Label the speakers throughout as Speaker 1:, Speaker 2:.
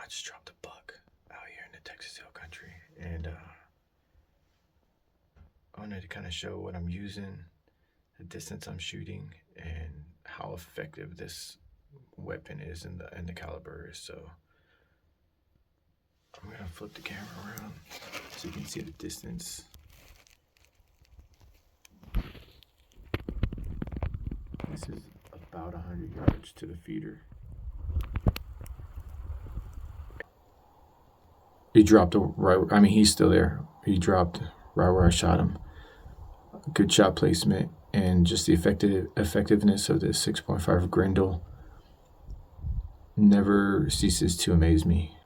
Speaker 1: I just dropped a buck out here in the Texas Hill Country, and I wanted to kind of show what I'm using, the distance I'm shooting, and how effective this weapon is and the caliber is. So I'm gonna flip the camera around so you can see the distance. This is about 100 yards to the feeder. He dropped right. I mean, he's still there. He dropped right where I shot him. Good shot placement and just the effectiveness of this 6.5 Grendel never ceases to amaze me.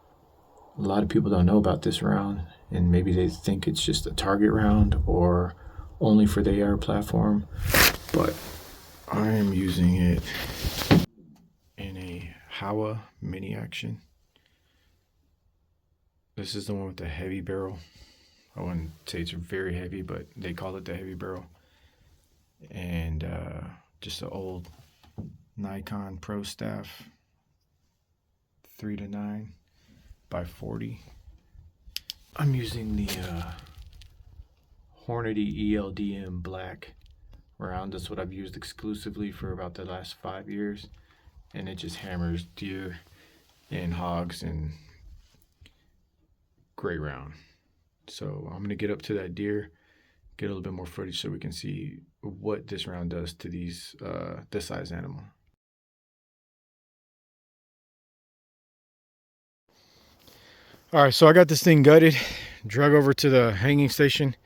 Speaker 1: A lot of people don't know about this round, and maybe they think it's just a target round or only for the AR platform, but I am using it in a Howa mini action. This is the one with the heavy barrel. I wouldn't say it's very heavy, but they call it the heavy barrel. And just an old Nikon Pro Staff 3-9 by 40. I'm using the Hornady ELD-M black round. That's what I've used exclusively for about the last 5 years, and it just hammers deer and hogs, and great round. So I'm gonna get up to that deer, get a little bit more footage so we can see what this round does to these this size animal. All right, so I got this thing gutted, drug over to the hanging station.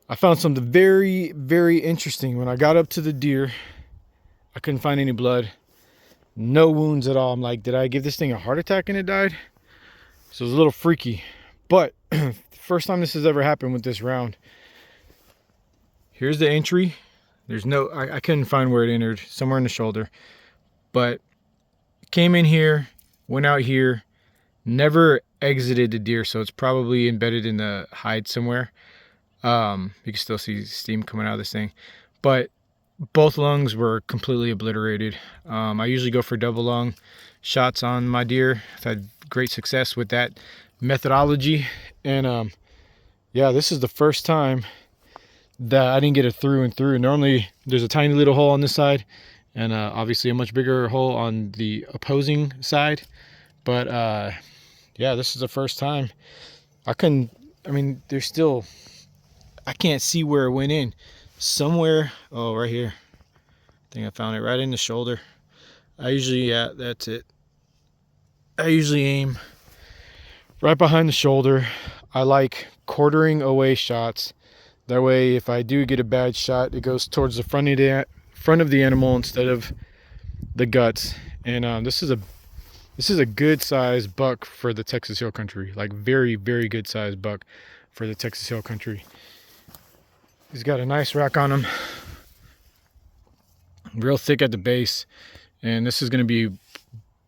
Speaker 1: I found something very, very interesting. When I got up to the deer, I couldn't find any blood, no wounds at all. I'm like, did I give this thing a heart attack and it died? So it was a little freaky, but first time this has ever happened with this round. Here's the entry. There's no, I couldn't find where it entered, somewhere in the shoulder, but came in here, went out here, never exited the deer, so it's probably embedded in the hide somewhere. You can still see steam coming out of this thing, but both lungs were completely obliterated. I usually go for double lung shots on my deer. I've had great success with that methodology, and yeah, this is the first time that I didn't get it through and through. Normally there's a tiny little hole on this side, and obviously a much bigger hole on the opposing side, but yeah, this is the first time. I mean, there's still, I can't see where it went in. Somewhere, oh, right here. I think I found it right in the shoulder. Yeah, that's it. I usually aim right behind the shoulder. I like quartering away shots. That way, if I do get a bad shot, it goes towards the front of the animal instead of the guts. And this is a good size buck for the Texas Hill Country. Like very, very good size buck for the Texas Hill Country. He's got a nice rack on him, real thick at the base, and this is going to be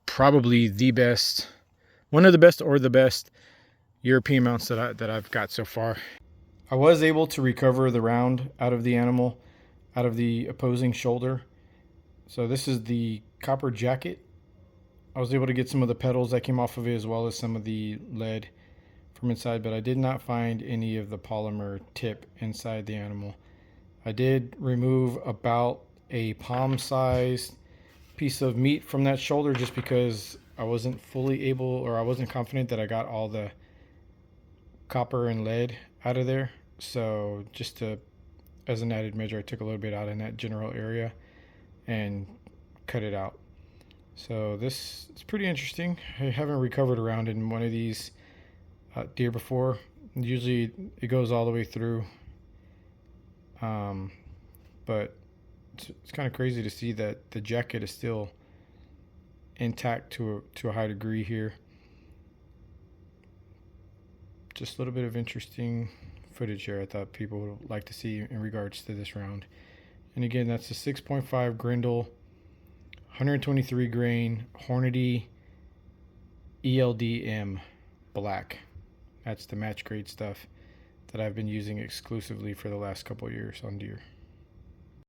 Speaker 1: probably the best, one of the best or the best European mounts that I've got so far. I was able to recover the round out of the animal, out of the opposing shoulder. So this is the copper jacket. I was able to get some of the petals that came off of it, as well as some of the lead from inside, but I did not find any of the polymer tip inside the animal. I did remove about a palm-sized piece of meat from that shoulder, just because I wasn't fully able, or I wasn't confident that I got all the copper and lead out of there. So just to, as an added measure, I took a little bit out in that general area and cut it out. So this is pretty interesting. I haven't recovered around in one of these deer before. Usually it goes all the way through, but it's kind of crazy to see that the jacket is still intact to a high degree here. Just a little bit of interesting footage here I thought people would like to see in regards to this round. And again, that's the 6.5 Grendel 123 grain Hornady ELD-M black. That's the match grade stuff that I've been using exclusively for the last couple of years on deer.